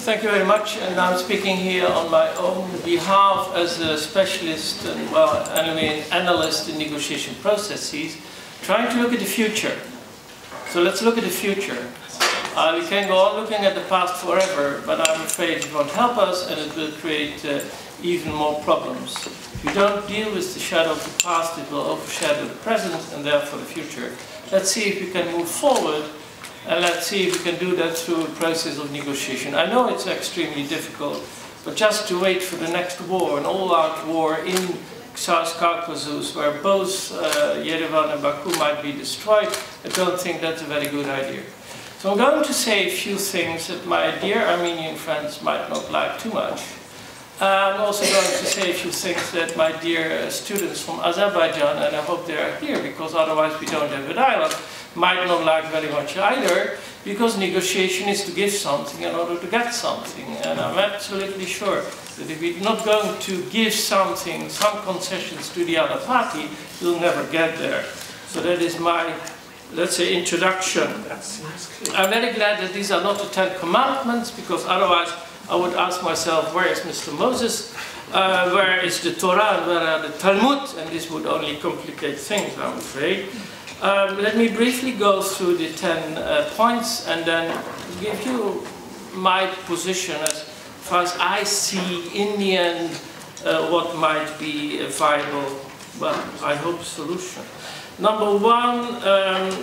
Thank you very much, and I'm speaking here on my own behalf as a specialist and, well, anyway, an analyst in negotiation processes, trying to look at the future. So let's look at the future. We can go on looking at the past forever, but I'm afraid it won't help us and it will create even more problems. If you don't deal with the shadow of the past, it will overshadow the present and therefore the future. Let's see if we can move forward, and let's see if we can do that through a process of negotiation. I know it's extremely difficult, but just to wait for the next war, an all-out war in South Caucasus, where both Yerevan and Baku might be destroyed, I don't think that's a very good idea. So I'm going to say a few things that my dear Armenian friends might not like too much. I'm also going to say a few things that my dear students from Azerbaijan, and I hope they are here because otherwise we don't have a dialogue, might not like very much either, because negotiation is to give something in order to get something. And I'm absolutely sure that if we're not going to give something, some concessions to the other party, we'll never get there. So that is my, let's say, introduction. I'm very glad that these are not the 10 commandments, because otherwise I would ask myself, where is Mr. Moses? Where is the Torah? Where are the Talmud? And this would only complicate things, I'm afraid. Let me briefly go through the 10 points and then give you my position as far as I see in the end what might be a viable, well, I hope, solution. Number one,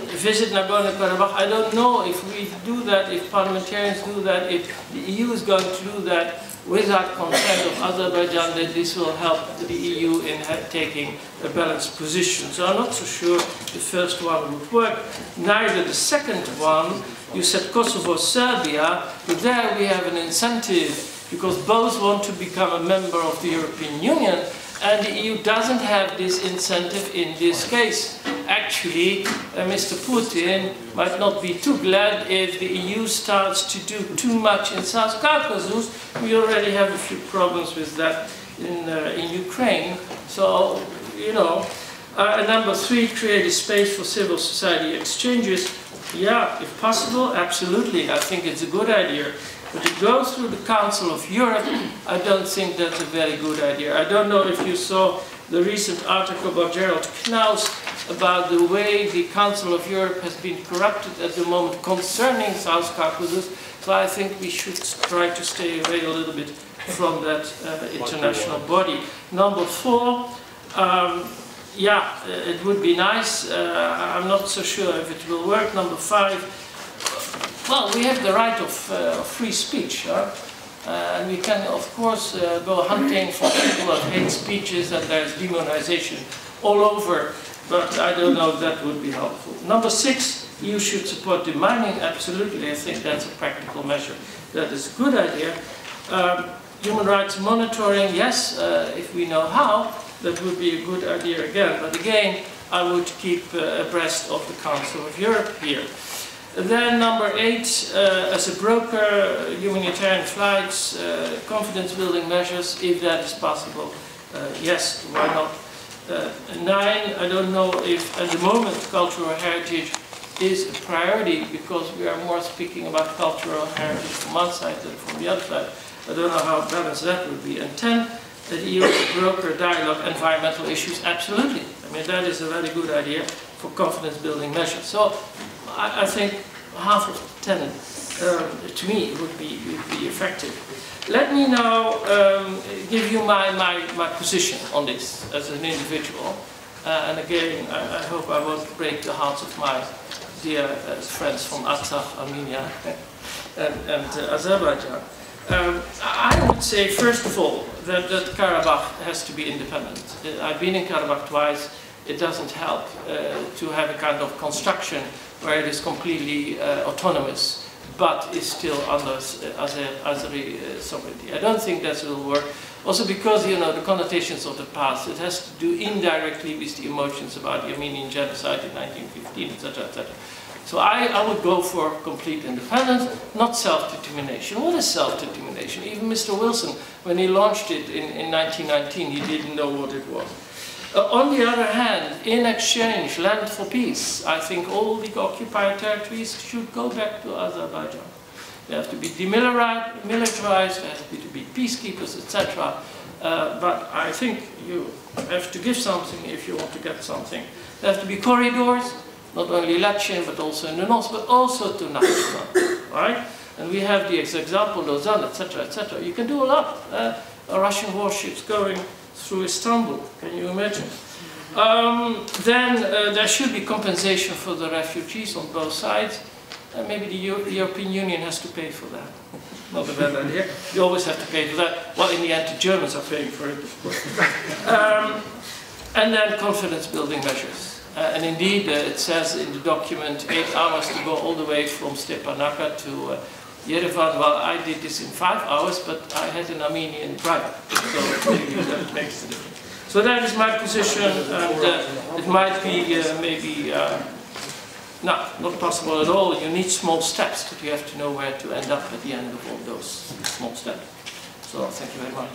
visit Nagorno-Karabakh. I don't know if we do that, if parliamentarians do that, if the EU is going to do that without consent of Azerbaijan, that this will help the EU in taking a balanced position. So I'm not so sure the first one would work. Neither the second one. You said Kosovo, Serbia, but there we have an incentive because both want to become a member of the European Union, and the EU doesn't have this incentive in this case. Actually, Mr. Putin might not be too glad if the EU starts to do too much in South Caucasus. We already have a few problems with that in Ukraine. So, you know. Number three, create a space for civil society exchanges. Yeah, if possible, absolutely. I think it's a good idea. But to go through the Council of Europe, I don't think that's a very good idea. I don't know if you saw the recent article by Gerald Knaus about the way the Council of Europe has been corrupted at the moment concerning South Caucasus. So I think we should try to stay away a little bit from that international body. Number four, yeah, it would be nice. I'm not so sure if it will work. Number five, well, we have the right of free speech. And we can, of course, go hunting for people of hate speeches, and there's demonization all over. But I don't know if that would be helpful. Number six, EU should support demining. Absolutely, I think that's a practical measure. That is a good idea. Human rights monitoring, yes, if we know how, that would be a good idea again. But again, I would keep abreast of the Council of Europe here. Then number eight, as a broker, humanitarian flights, confidence-building measures, if that is possible, yes, why not? Nine, I don't know if at the moment cultural heritage is a priority, because we are more speaking about cultural heritage from one side than from the other side. I don't know how balanced that would be. And 10, the EU broker dialogue, environmental issues, absolutely. I mean, that is a very good idea for confidence-building measures. So I think half of 10, to me, would be effective. Let me now give you my position on this as an individual. And again, I hope I won't break the hearts of my dear friends from Artsakh, Armenia, and Azerbaijan. I would say, first of all, that Karabakh has to be independent. I've been in Karabakh twice. It doesn't help to have a kind of construction where it is completely autonomous, but is still under Azeri sovereignty. I don't think that will work. Also because, you know, the connotations of the past, it has to do indirectly with the emotions about the Armenian genocide in 1915, etc., etc. So I would go for complete independence, not self-determination. What is self-determination? Even Mr. Wilson, when he launched it in 1919, he didn't know what it was. On the other hand, in exchange, land for peace, I think all the occupied territories should go back to Azerbaijan. They have to be demilitarized, they have to be peacekeepers, etc. But I think you have to give something if you want to get something. There have to be corridors, not only Latchin, but also in the north, but also to Nakhchivan, right? And we have the example, Lausanne, etc., etc. You can do a lot. Russian warships going through Istanbul, can you imagine? Then there should be compensation for the refugees on both sides. Maybe the European Union has to pay for that. Not a bad idea. You always have to pay for that. Well, in the end, the Germans are paying for it, of course. And then confidence-building measures. And indeed, it says in the document 8 hours to go all the way from Stepanakert to Yerevan. Well, I did this in 5 hours, but I had an Armenian driver, so maybe that makes the difference. So that is my position, and it might be maybe no, not possible at all. You need small steps, but you have to know where to end up at the end of all those small steps. So thank you very much.